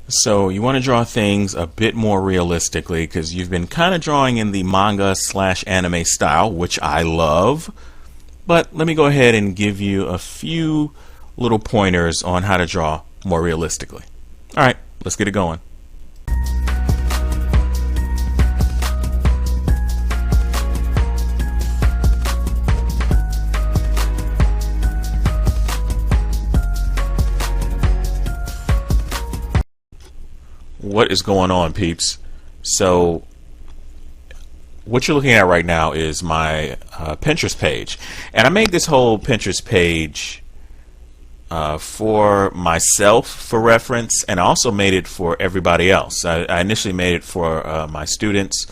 So you want to draw things a bit more realistically because you've been kind of drawing in the manga slash anime style, which I love. But let me go ahead and give you a few little pointers on how to draw more realistically. All right, let's get it going. What is going on, peeps? So what you're looking at right now is my Pinterest page, and I made this whole Pinterest page for myself for reference, and I also made it for everybody else. I initially made it for my students,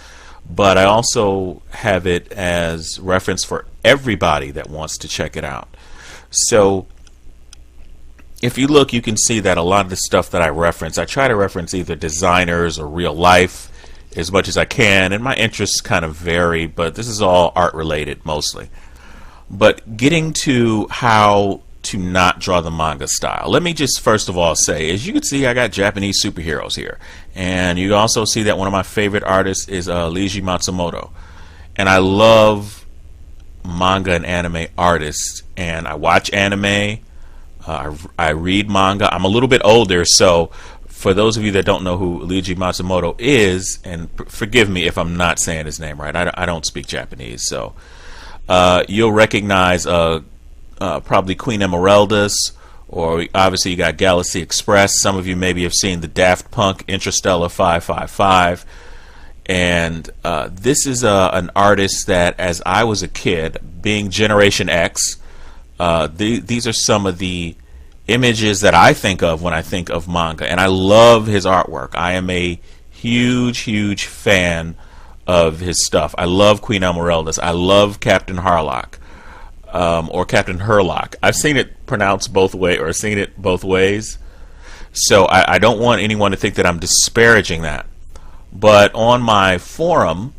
but I also have it as reference for everybody that wants to check it out. So if you look, you can see that a lot of the stuff that I reference, I try to reference either designers or real life as much as I can, and my interests kind of vary, but this is all art related mostly. But getting to how to not draw the manga style, let me just first of all say, as you can see, I got Japanese superheroes here, and you also see that one of my favorite artists is Leiji Matsumoto, and I love manga and anime artists, and I watch anime. I read manga. I'm a little bit older, so for those of you that don't know who Leiji Matsumoto is, and forgive me if I'm not saying his name right, I don't speak Japanese, so you'll recognize probably Queen Emeraldas, or obviously you got Galaxy Express. Some of you maybe have seen the Daft Punk Interstellar 555. And this is an artist that, as I was a kid, being Generation X, these are some of the images that I think of when I think of manga, and I love his artwork. I am a huge fan of his stuff. I love Queen Emeraldas. I love Captain Harlock, or Captain Herlock. I've seen it pronounced both ways, or seen it both ways, so I don't want anyone to think that I'm disparaging that. But on my forum,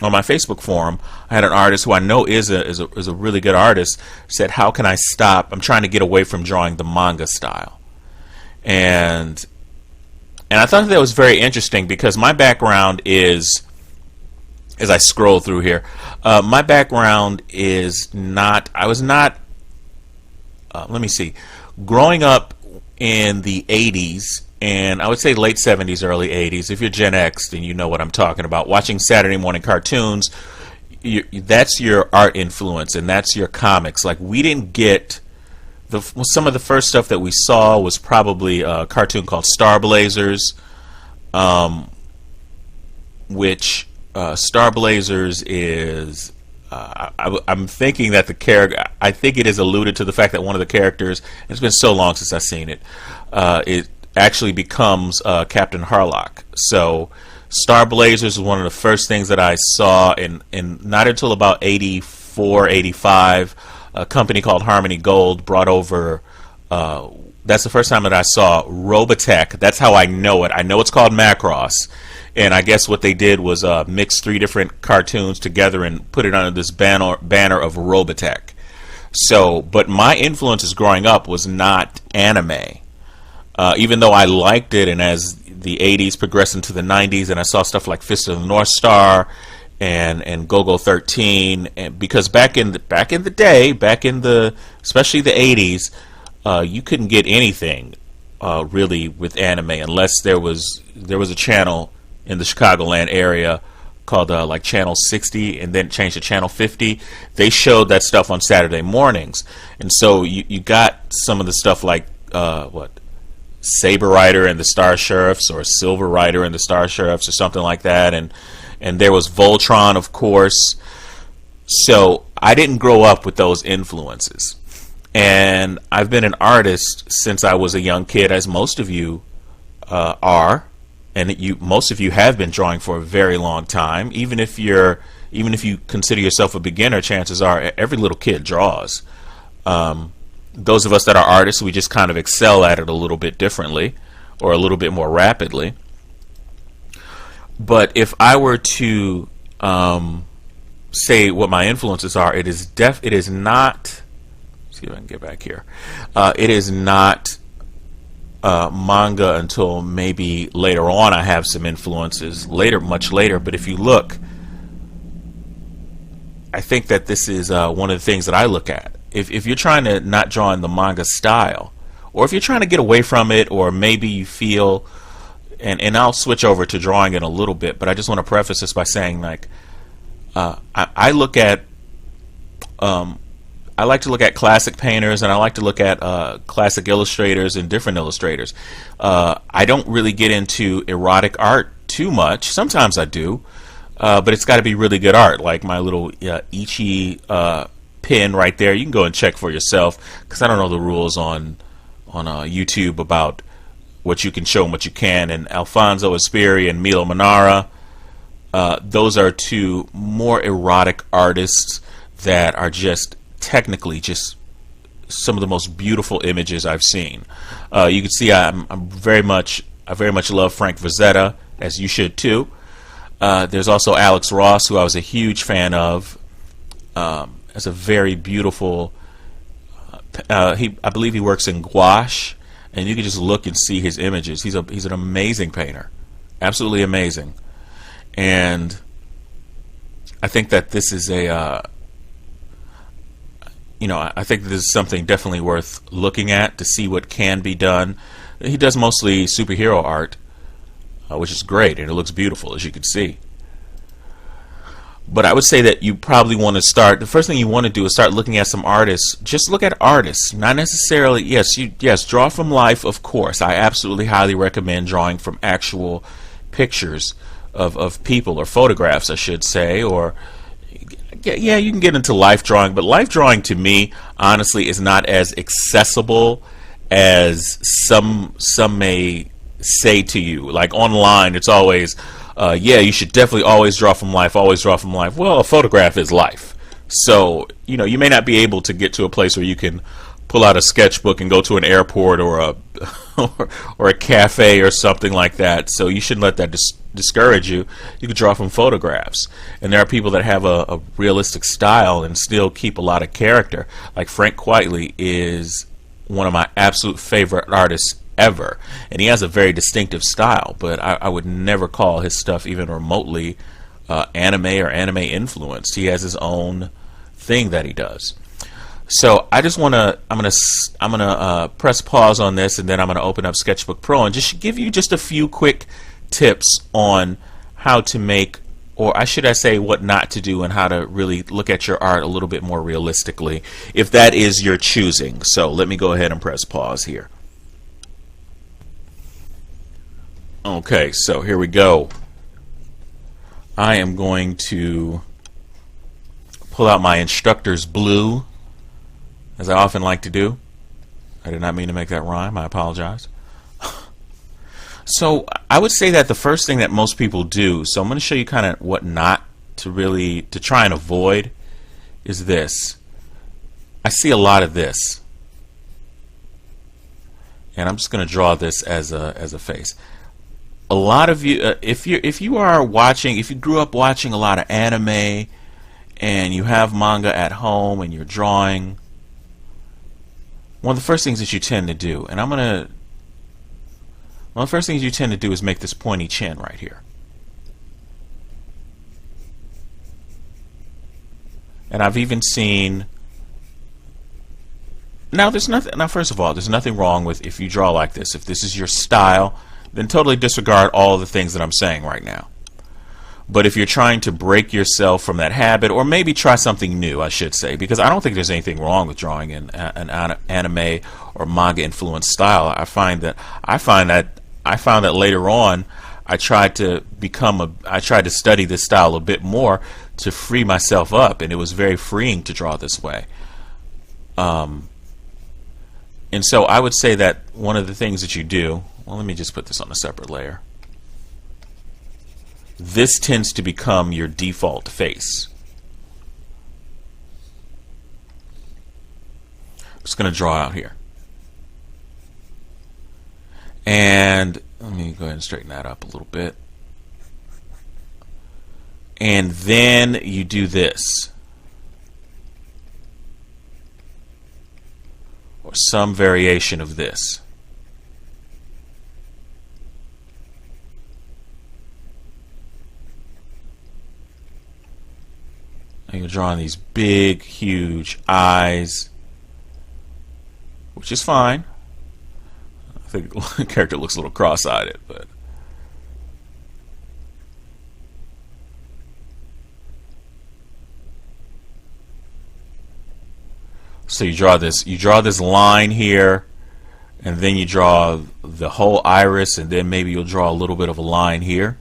on my Facebook forum, I had an artist who I know is a really good artist, said, how can I stop? I'm trying to get away from drawing the manga style. And I thought that was very interesting because my background is, as I scroll through here, my background is not, I was not, let me see, growing up in the 80s, and I would say late 70s, early 80s. If you're Gen X, then you know what I'm talking about. Watching Saturday morning cartoons, that's your art influence, and that's your comics. Like, we didn't get some of the first stuff that we saw was probably a cartoon called Star Blazers, which Star Blazers is. I'm thinking that the character, I think it is alluded to the fact that one of the characters, it's been so long since I've seen it, it actually becomes Captain Harlock. So Star Blazers was one of the first things that I saw, and not until about 84, 85, a company called Harmony Gold brought over, that's the first time that I saw Robotech. That's how I know it. I know it's called Macross, and I guess what they did was mix three different cartoons together and put it under this banner of Robotech. So, but my influences growing up was not anime. Even though I liked it, and as the 80s progressed into the 90s, and I saw stuff like Fist of the North Star and Go-Go 13, and because back in the day, especially the 80s, you couldn't get anything really with anime unless there was a channel in the Chicagoland area called like Channel 60, and then changed to Channel 50. They showed that stuff on Saturday mornings, and so you got some of the stuff like Saber Rider and the Star Sheriffs, or Silver Rider and the Star Sheriffs, or something like that, and there was Voltron, of course. So I didn't grow up with those influences, and I've been an artist since I was a young kid, as most of you are, and most of you have been drawing for a very long time. Even if you consider yourself a beginner, chances are every little kid draws. Those of us that are artists, we just kind of excel at it a little bit differently, or a little bit more rapidly. But if I were to say what my influences are, it is not. See if I can get back here. It is not manga until maybe later on. I have some influences later, much later. But if you look, I think that this is one of the things that I look at. If you're trying to not draw in the manga style, or if you're trying to get away from it, or maybe you feel, and I'll switch over to drawing in a little bit, but I just want to preface this by saying, like, I look at, I like to look at classic painters, and I like to look at classic illustrators and different illustrators. I don't really get into erotic art too much. Sometimes I do, but it's got to be really good art, like my little Ichi pin right there. You can go and check for yourself, because I don't know the rules on YouTube about what you can show and what you can. And Alfonso Espiri and Milo Manara, those are two more erotic artists that are just technically just some of the most beautiful images I've seen. You can see I very much love Frank Frazetta, as you should too. There's also Alex Ross, who I was a huge fan of. As a very beautiful, I believe he works in gouache, and you can just look and see his images. He's an amazing painter, absolutely amazing. And I think that this is I think this is something definitely worth looking at to see what can be done. He does mostly superhero art, which is great, and it looks beautiful, as you can see. But I would say that you probably want to start, the first thing you want to do is start looking at some artists. Just look at artists, not necessarily, yes, draw from life, of course. I absolutely highly recommend drawing from actual pictures of people, or photographs, I should say, or yeah, you can get into life drawing, but life drawing to me, honestly, is not as accessible as some may say to you. Like online, it's always, you should definitely always draw from life, always draw from life. Well, a photograph is life. So, you may not be able to get to a place where you can pull out a sketchbook and go to an airport or a or a cafe or something like that. So you shouldn't let that discourage you. You can draw from photographs, and there are people that have a realistic style and still keep a lot of character. Like Frank Quitely is one of my absolute favorite artists ever, and he has a very distinctive style, but I would never call his stuff even remotely anime or anime influenced. He has his own thing that he does. So I just want to, I'm gonna press pause on this, and then I'm gonna open up Sketchbook Pro and just give you just a few quick tips on how to make, or should I say what not to do, and how to really look at your art a little bit more realistically, if that is your choosing. So let me go ahead and press pause here. Okay, so here we go. I am going to pull out my instructor's blue, as I often like to do. I did not mean to make that rhyme. I apologize. So I would say that the first thing that most people do, so I'm going to show you kind of what not to try and avoid, is this. I see a lot of this, and I'm just going to draw this as a face. A lot of you, if you grew up watching a lot of anime, and you have manga at home, and you're drawing, one of the first things that you tend to do, and one of the first things you tend to do is make this pointy chin right here. And I've even seen, first of all, there's nothing wrong with if you draw like this. If this is your style, then totally disregard all the things that I'm saying right now. But if you're trying to break yourself from that habit, or maybe try something new, I should say, because I don't think there's anything wrong with drawing in an anime or manga influenced style. I found that later on, I tried to study this style a bit more to free myself up, and it was very freeing to draw this way. And so I would say that one of the things that you do, well, let me just put this on a separate layer. This tends to become your default face. I'm just going to draw out here. And let me go ahead and straighten that up a little bit. And then you do this, or some variation of this. And you're drawing these big, huge eyes, which is fine. I think the character looks a little cross-eyed, but so you draw this line here, and then you draw the whole iris, and then maybe you'll draw a little bit of a line here.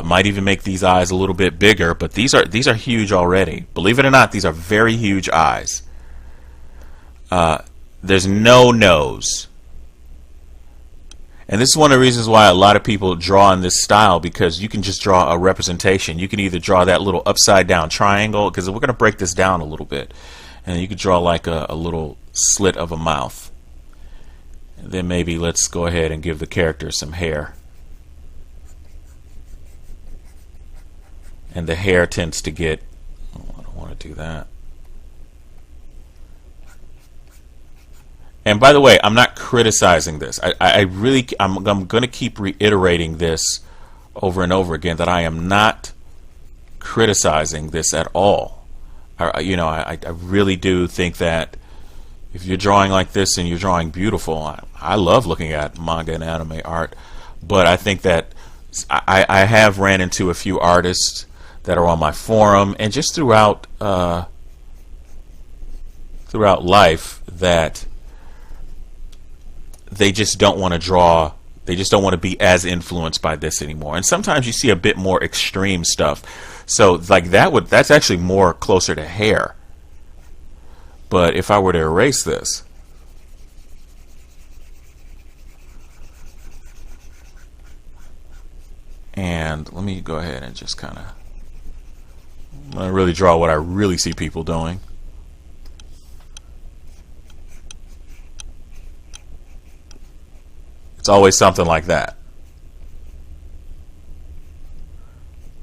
Might even make these eyes a little bit bigger, but these are huge already. Believe it or not, these are very huge eyes. There's no nose. And this is one of the reasons why a lot of people draw in this style, because you can just draw a representation. You can either draw that little upside down triangle, because we're going to break this down a little bit, and you could draw like a little slit of a mouth. And then maybe let's go ahead and give the character some hair. And the hair tends to get, oh, I don't want to do that. And by the way, I'm not criticizing this. I'm going to keep reiterating this over and over again, that I am not criticizing this at all. I really do think that if you're drawing like this and you're drawing beautiful, I love looking at manga and anime art, but I think that I have ran into a few artists that are on my forum and just throughout life that they just don't want to draw. They just don't want to be as influenced by this anymore. And sometimes you see a bit more extreme stuff. So like that's actually more closer to hair. But if I were to erase this, and let me go ahead and just kind of, I'm going to really draw what I really see people doing. It's always something like that.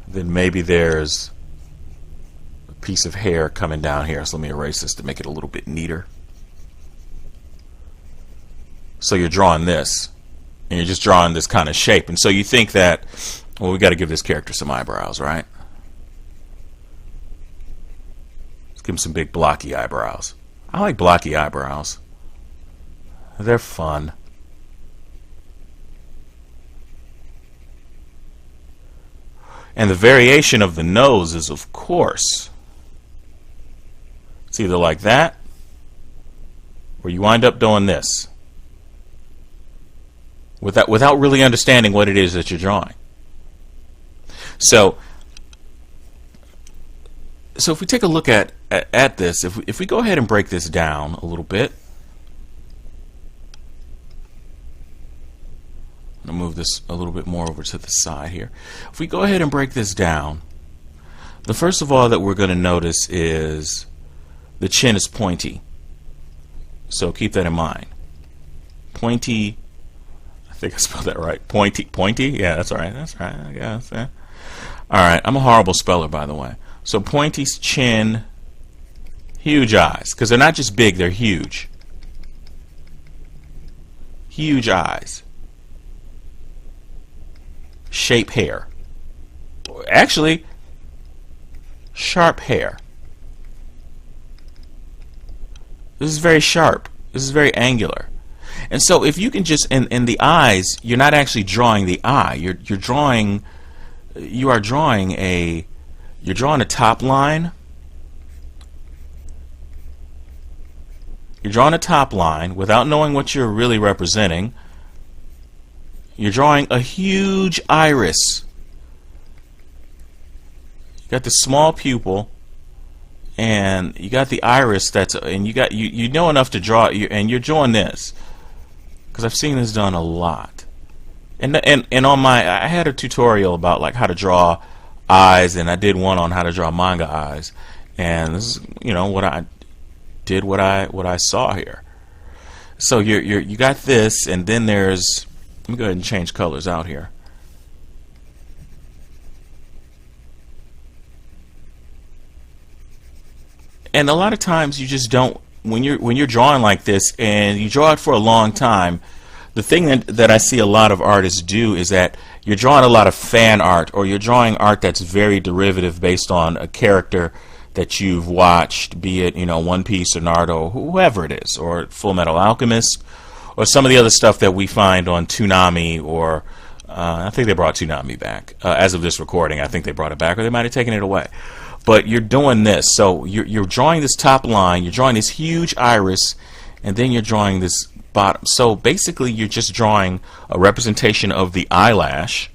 Then maybe there's a piece of hair coming down here. So let me erase this to make it a little bit neater. So you're drawing this, and you're just drawing this kind of shape. And so you think that, well, we got to give this character some eyebrows, right? Let's give him some big blocky eyebrows. I like blocky eyebrows. They're fun. And the variation of the nose is, of course, it's either like that, or you wind up doing this without really understanding what it is that you're drawing. So if we take a look at this, if we go ahead and break this down a little bit, I'm going to move this a little bit more over to the side here. If we go ahead and break this down, the first of all that we're going to notice is the chin is pointy. So keep that in mind. Pointy, I think I spelled that right. Pointy? Yeah, that's all right. That's right, I guess. Yeah. All right, I'm a horrible speller, by the way. So pointy chin, huge eyes, because they're not just big, they're huge. Huge eyes. Shape hair. Actually, sharp hair. This is very sharp. This is very angular. And so if you can just, in the eyes, you're not actually drawing the eye. You're drawing a top line. You're drawing a top line without knowing what you're really representing. You're drawing a huge iris. You got the small pupil, and you got the iris and you know enough to draw, and you're drawing this because I've seen this done a lot. And on I had a tutorial about like how to draw eyes, and I did one on how to draw manga eyes, and this is what I did, what I saw here. So you got this, and then there's, let me go ahead and change colors out here. And a lot of times you just don't, when you're drawing like this and you draw it for a long time, the thing that I see a lot of artists do is that you're drawing a lot of fan art, or you're drawing art that's very derivative based on a character that you've watched, be it, One Piece or Naruto, whoever it is, or Full Metal Alchemist, or some of the other stuff that we find on Toonami, or I think they brought Toonami back. As of this recording, I think they brought it back, or they might have taken it away. But you're doing this. So you're drawing this top line, you're drawing this huge iris, and then you're drawing this bottom. So basically, you're just drawing a representation of the eyelash,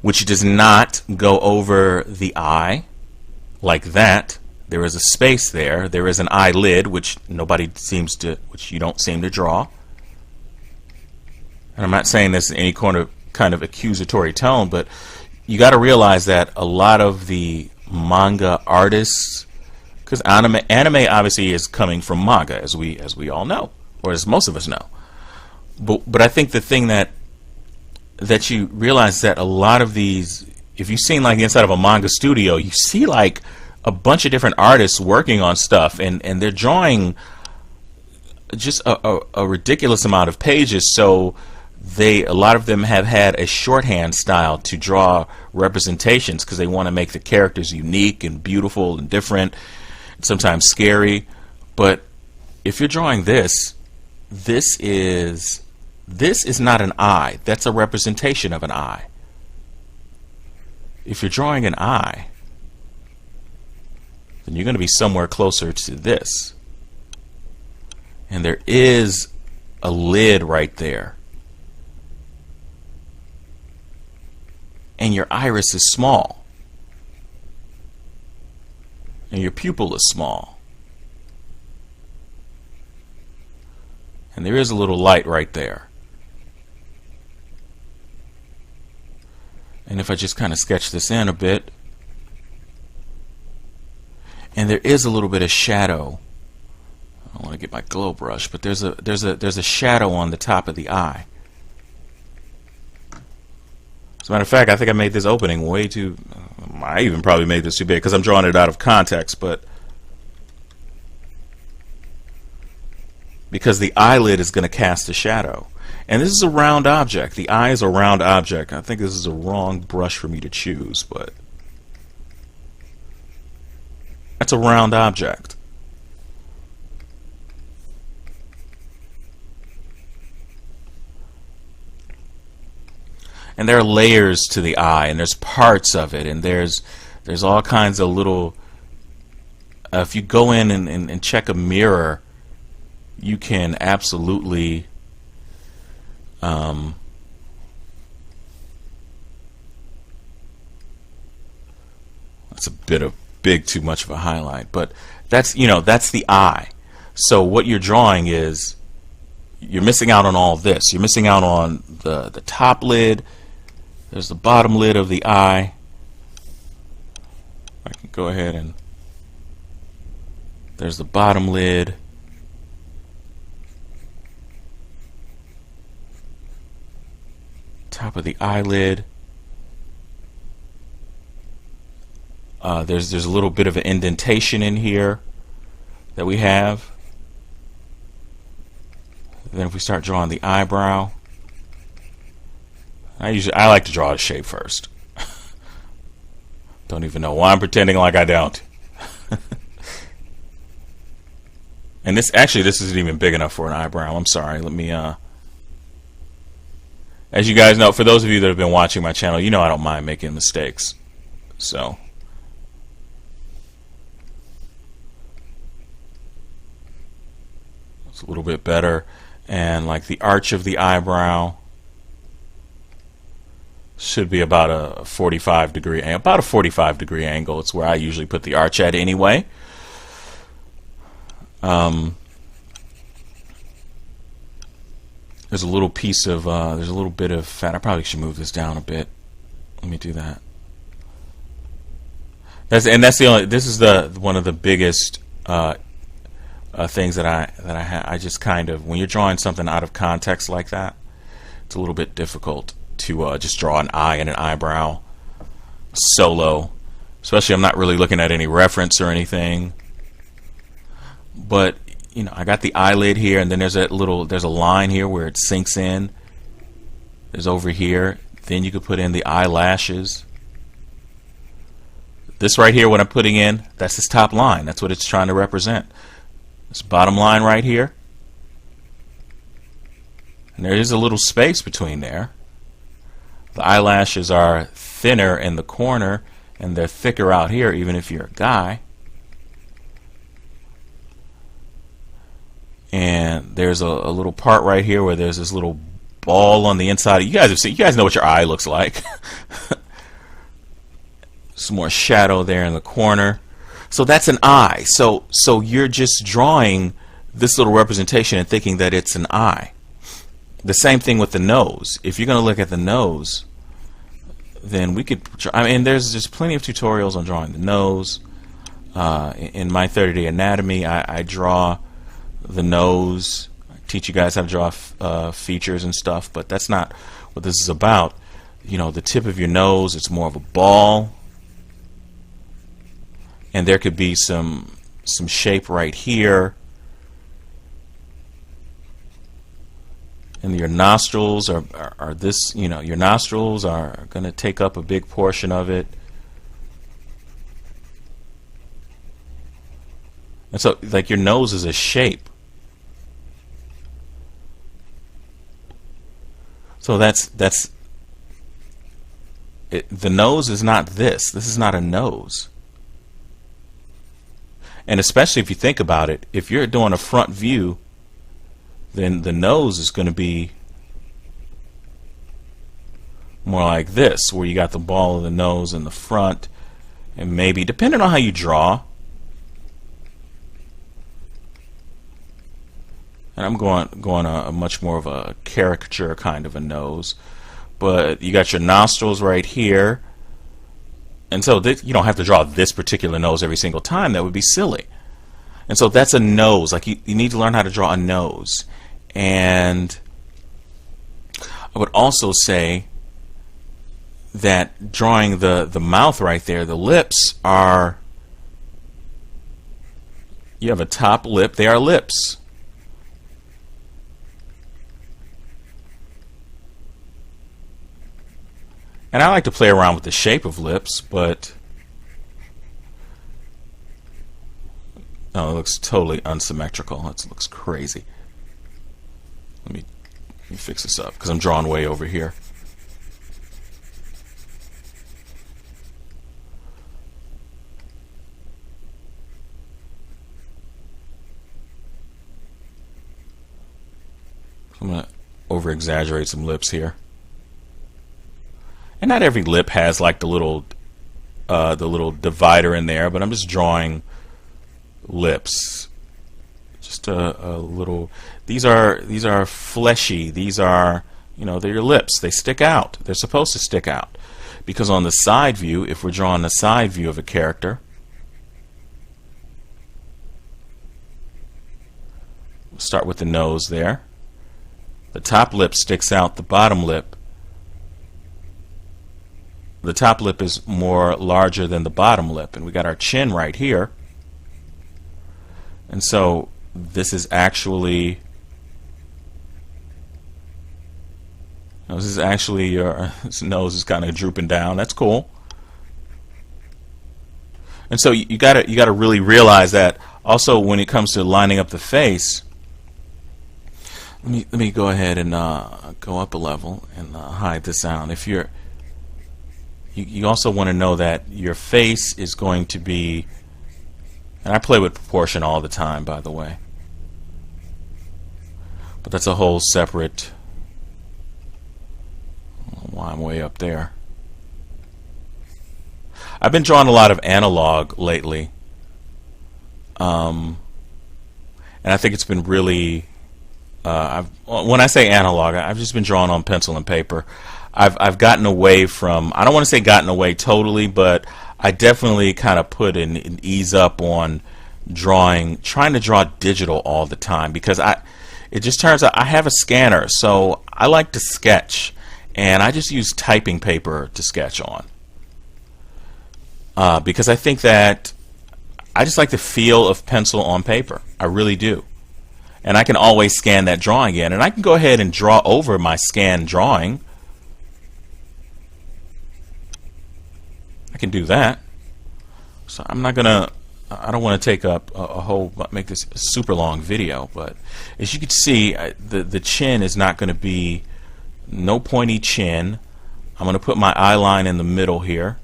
which does not go over the eye like that. There is a space there. There is an eyelid, which you don't seem to draw. And I'm not saying this in any kind of accusatory tone, but you got to realize that a lot of the manga artists, because anime obviously is coming from manga, as we all know, or as most of us know. But I think the thing that you realize that a lot of these, if you've seen like the inside of a manga studio, you see like a bunch of different artists working on stuff, and they're drawing just a ridiculous amount of pages. So a lot of them have had a shorthand style to draw representations because they want to make the characters unique and beautiful and different, and sometimes scary. But if you're drawing this is not an eye. That's a representation of an eye. If you're drawing an eye, then you're going to be somewhere closer to this. And there is a lid right there. And your iris is small. And your pupil is small. And there is a little light right there. And if I just kind of sketch this in a bit, and there is a little bit of shadow. I don't want to get my glow brush, but there's a shadow on the top of the eye. As a matter of fact, I think I made this opening way too. I even probably made this too big because I'm drawing it out of context, but because the eyelid is going to cast a shadow. And this is a round object. The eye is a round object. I think this is a wrong brush for me to choose, but that's a round object. And there are layers to the eye, and there's parts of it, and there's all kinds of little. If you go in and check a mirror, you can absolutely that's a big too much of a highlight, but that's the eye. So what you're drawing is you're missing out on all this. You're missing out on the top lid. There's the bottom lid of the eye. I can go ahead and there's the bottom lid. Top of the eyelid. There's a little bit of an indentation in here that we have. Then if we start drawing the eyebrow, I like to draw a shape first. Don't even know why I'm pretending like I don't. And this isn't even big enough for an eyebrow. I'm sorry. Let me as you guys know, for those of you that have been watching my channel, you know I don't mind making mistakes. So it's a little bit better. And like the arch of the eyebrow should be about a 45 degree angle. It's where I usually put the arch at anyway. There's a little piece of there's a little bit of fat. I probably should move this down a bit. Let me do that. This is one of the biggest things that I just kind of, when you're drawing something out of context like that, it's a little bit difficult to just draw an eye and an eyebrow solo, especially I'm not really looking at any reference or anything. But I got the eyelid here, and then there's a line here where it sinks in, is over here. Then you could put in the eyelashes. This right here, what I'm putting in, that's his top line. That's what it's trying to represent. This bottom line right here. And there is a little space between there. The eyelashes are thinner in the corner, and they're thicker out here, even if you're a guy. And there's a little part right here where there's this little ball on the inside. You guys have seen. You guys know what your eye looks like. Some more shadow there in the corner. So that's an eye. So you're just drawing this little representation and thinking that it's an eye. The same thing with the nose. If you're going to look at the nose, then we could. I mean, there's plenty of tutorials on drawing the nose. In my 30-day anatomy, I draw the nose. I teach you guys how to draw features and stuff, but that's not what this is about. You know, the tip of your nose, it's more of a ball. And there could be some shape right here. And your nostrils are this, you know, your nostrils are going to take up a big portion of it. And so, like, your nose is a shape. So that's it. The nose is not this. This is not a nose. And especially if you think about it, if you're doing a front view, then the nose is going to be more like this, where you got the ball of the nose in the front, and maybe, depending on how you draw, and I'm going a much more of a caricature kind of a nose, but you got your nostrils right here. And so you don't have to draw this particular nose every single time. That would be silly. And so that's a nose. Like, you need to learn how to draw a nose. And I would also say that drawing the mouth right there, the lips are, you have a top lip, they are lips. And I like to play around with the shape of lips, but oh, it looks totally unsymmetrical. It looks crazy. Let me fix this up because I'm drawing way over here. I'm going to over-exaggerate some lips here. And not every lip has like the little divider in there, but I'm just drawing lips. Just a little. These are fleshy. These are, you know, they're your lips. They stick out. They're supposed to stick out, because on the side view, if we're drawing the side view of a character, we'll start with the nose there. The top lip sticks out. The bottom lip. The top lip is more larger than the bottom lip, and we got our chin right here. And so this is actually, your nose is kind of drooping down. That's cool. And so you gotta really realize that. Also, when it comes to lining up the face, let me go ahead and go up a level and hide this out. If you also want to know that your face is going to be, and I play with proportion all the time, by the way, but that's a whole separate, why I'm way up there. I've been drawing a lot of analog lately, and I think it's been really, when I say analog, I've just been drawing on pencil and paper. I've gotten away from, I don't want to say gotten away totally, but I definitely kind of put an ease up on trying to draw digital all the time, because it just turns out I have a scanner, so I like to sketch, and I just use typing paper to sketch on, because I think that I just like the feel of pencil on paper. I really do. And I can always scan that drawing in, and I can go ahead and draw over my scanned drawing I can do that. So I'm not gonna, I don't want to take up a whole, make this a super long video, but as you can see, the chin is not going to be no pointy chin. I'm going to put my eye line in the middle here.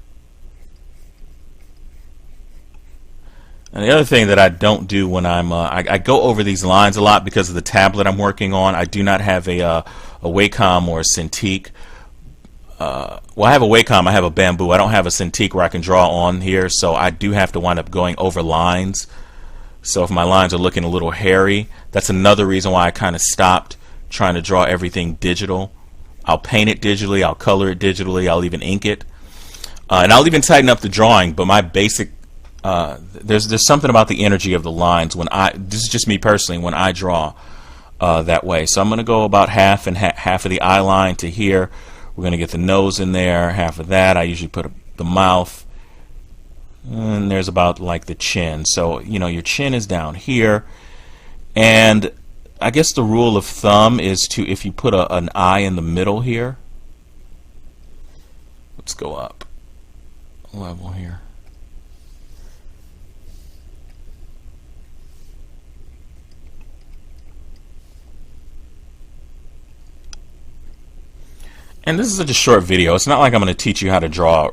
And the other thing that I don't do when I'm, I go over these lines a lot because of the tablet I'm working on. I do not have a Wacom or a Cintiq. Well, I have a Wacom, I have a Bamboo. I don't have a Cintiq where I can draw on here, so I do have to wind up going over lines. So if my lines are looking a little hairy, that's another reason why I kind of stopped trying to draw everything digital. I'll paint it digitally, I'll color it digitally, I'll even ink it. And I'll even tighten up the drawing, but my basic, there's something about the energy of the lines when this is just me personally, when I draw that way. So I'm going to go about half and half of the eye line to here. We're going to get the nose in there, half of that. I usually put the mouth, and there's about like the chin. So, you know, your chin is down here, and I guess the rule of thumb is to, if you put an eye in the middle here, let's go up a level here. And this is such a short video. It's not like I'm going to teach you how to draw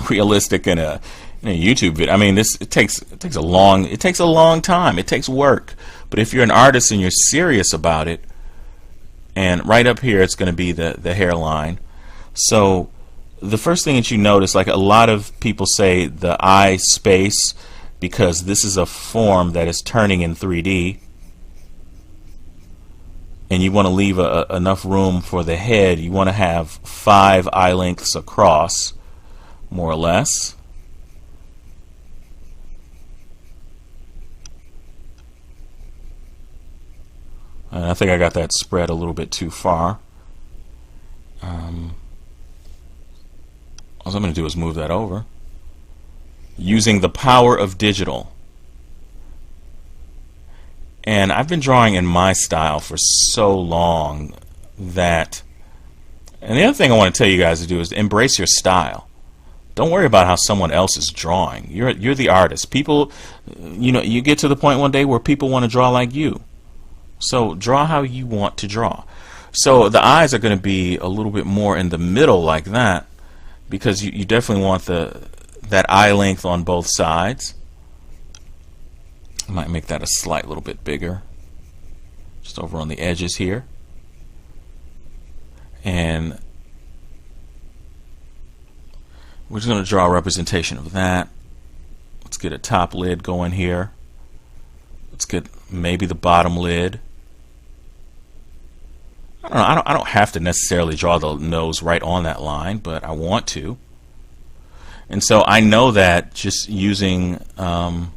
realistic in a YouTube video. I mean, it takes a long time. It takes work. But if you're an artist and you're serious about it, and right up here it's going to be the hairline. So the first thing that you notice, like a lot of people say the eye space, because this is a form that is turning in 3D. And you want to leave enough room for the head. You want to have 5 eye lengths across, more or less. And I think I got that spread a little bit too far. All I'm going to do is move that over. Using the power of digital. And I've been drawing in my style for so long that, and the other thing I want to tell you guys to do is to embrace your style. Don't worry about how someone else is drawing. You're the artist. People, you know, you get to the point one day where people want to draw like you. So draw how you want to draw. So the eyes are going to be a little bit more in the middle like that, because you definitely want that eye length on both sides. I might make that a slight little bit bigger, just over on the edges here. And we're just going to draw a representation of that. Let's get a top lid going here. Let's get maybe the bottom lid. I don't know, I don't have to necessarily draw the nose right on that line, but I want to. And so I know that just using I'm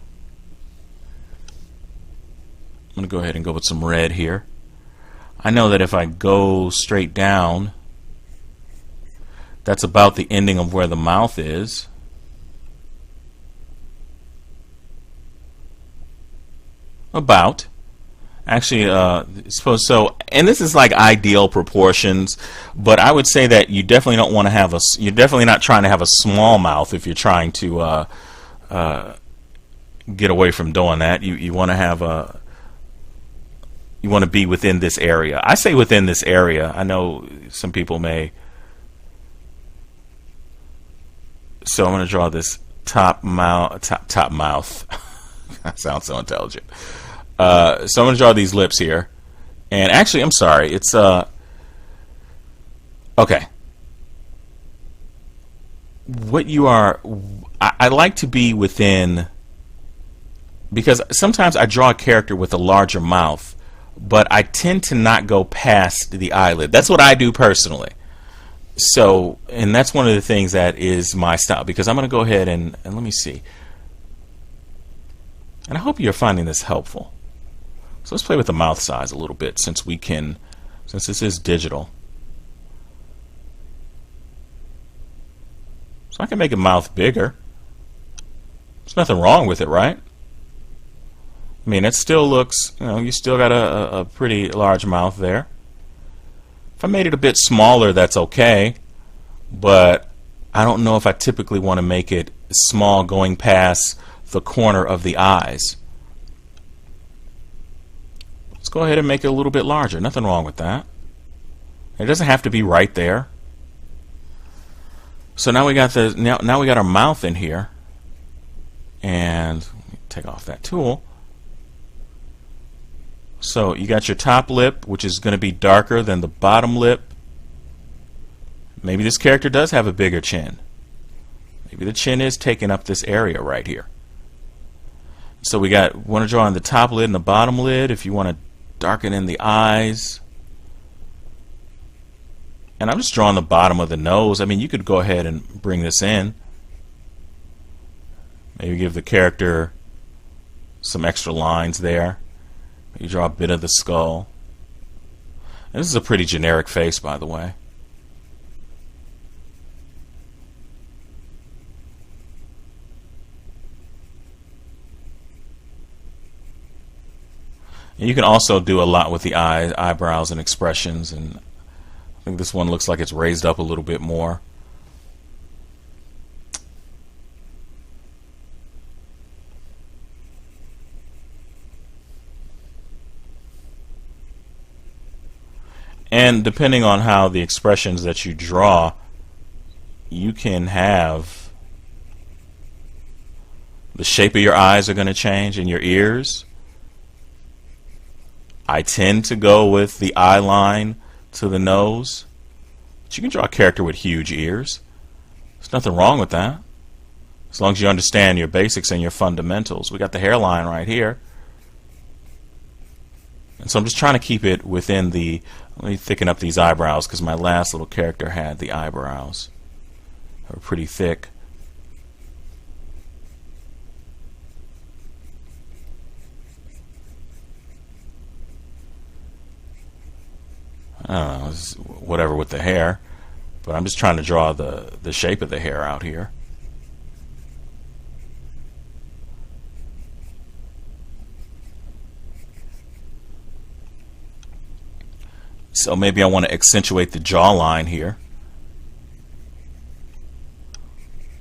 going to go ahead and go with some red here. I know that if I go straight down, that's about the ending of where the mouth is. About. Actually, so, and this is like ideal proportions, but I would say that you definitely don't want to have you're definitely not trying to have a small mouth if you're trying to get away from doing that. You want to have you want to be within this area. I say within this area. I know some people may. So I'm going to draw this top mouth. I sound so intelligent. So I'm going to draw these lips here. And actually, I'm sorry. It's okay. What you are, I like to be within, because sometimes I draw a character with a larger mouth, but I tend to not go past the eyelid. That's what I do personally. So, and that's one of the things that is my style, because I'm going to go ahead and let me see. And I hope you're finding this helpful. So let's play with the mouth size a little bit, since this is digital. So I can make a mouth bigger. There's nothing wrong with it, right? I mean, it still looks, you know, you still got a pretty large mouth there. If I made it a bit smaller, that's okay. But I don't know if I typically want to make it small going past the corner of the eyes. Let's go ahead and make it a little bit larger. Nothing wrong with that. It doesn't have to be right there. So now we got now we got our mouth in here, and take off that tool. So you got your top lip, which is going to be darker than the bottom lip. Maybe this character does have a bigger chin. Maybe the chin is taking up this area right here. So we want to draw on the top lid and the bottom lid. If you want to darken in the eyes. And I'm just drawing the bottom of the nose. I mean, you could go ahead and bring this in. Maybe give the character some extra lines there. Maybe draw a bit of the skull. And this is a pretty generic face, by the way. And you can also do a lot with the eyebrows and expressions, and I think this one looks like it's raised up a little bit more. And depending on how the expressions that you draw, you can have the shape of your eyes are going to change, and your ears. I tend to go with the eye line to the nose. But you can draw a character with huge ears. There's nothing wrong with that, as long as you understand your basics and your fundamentals. We got the hairline right here. And so I'm just trying to keep it within the... Let me thicken up these eyebrows, because my last little character had the eyebrows. They were pretty thick. I don't know, it's whatever with the hair, but I'm just trying to draw the shape of the hair out here. So maybe I want to accentuate the jawline here.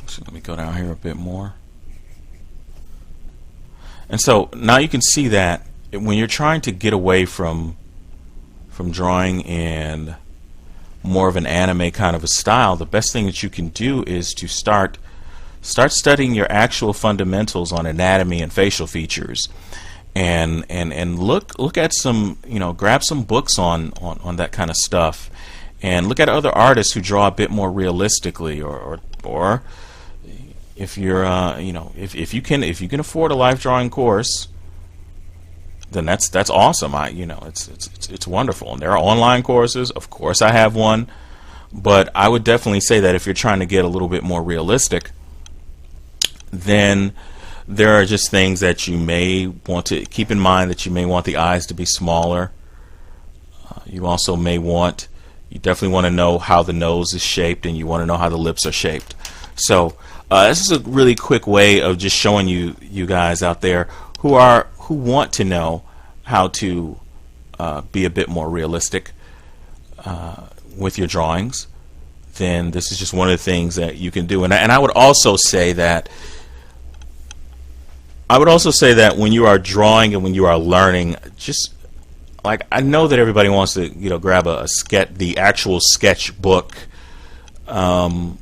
So let me go down here a bit more. And so now you can see that when you're trying to get away from drawing in more of an anime kind of a style, the best thing that you can do is to start studying your actual fundamentals on anatomy and facial features, and look at some, grab some books on that kind of stuff, and look at other artists who draw a bit more realistically, or if you're if you can afford a life drawing course, then that's awesome. It's wonderful, and there are online courses. Of course, I have one, but I would definitely say that if you're trying to get a little bit more realistic, then there are just things that you may want to keep in mind. That you may want the eyes to be smaller. You also you definitely want to know how the nose is shaped, and you want to know how the lips are shaped. So this is a really quick way of just showing you guys out there who want to know how to be a bit more realistic with your drawings. Then this is just one of the things that you can do. And I would also say that when you are drawing and when you are learning, just like, I know that everybody wants to grab the actual sketchbook. I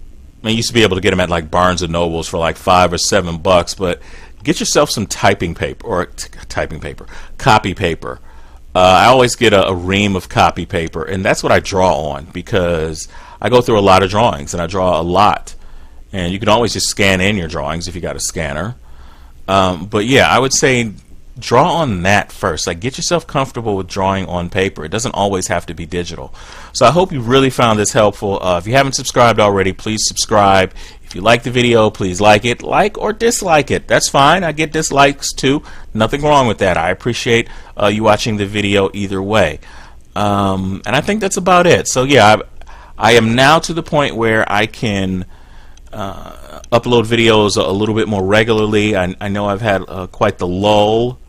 used to be able to get them at like Barnes and Nobles for like $5 or $7, but get yourself some copy paper. I always get a ream of copy paper, and that's what I draw on, because I go through a lot of drawings and I draw a lot, and you can always just scan in your drawings if you got a scanner. But yeah, I would say draw on that first. Like, get yourself comfortable with drawing on paper. It doesn't always have to be digital. So I hope you really found this helpful. If you haven't subscribed already, please subscribe. If you like the video, please like it. Like or dislike it. That's fine. I get dislikes too. Nothing wrong with that. I appreciate you watching the video either way. And I think that's about it. So yeah, I am now to the point where I can upload videos a little bit more regularly. I know I've had quite the lull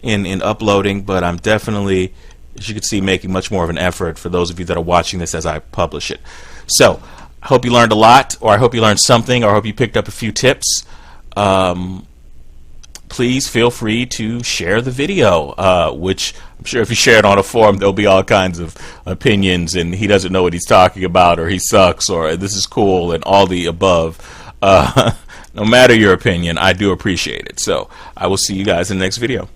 in uploading, but I'm definitely, as you can see, making much more of an effort for those of you that are watching this as I publish it. So I hope you learned a lot, or I hope you learned something, or I hope you picked up a few tips. Please feel free to share the video, which I'm sure if you share it on a forum, there'll be all kinds of opinions, and he doesn't know what he's talking about, or he sucks, or this is cool, and all the above. No matter your opinion, I do appreciate it. So I will see you guys in the next video.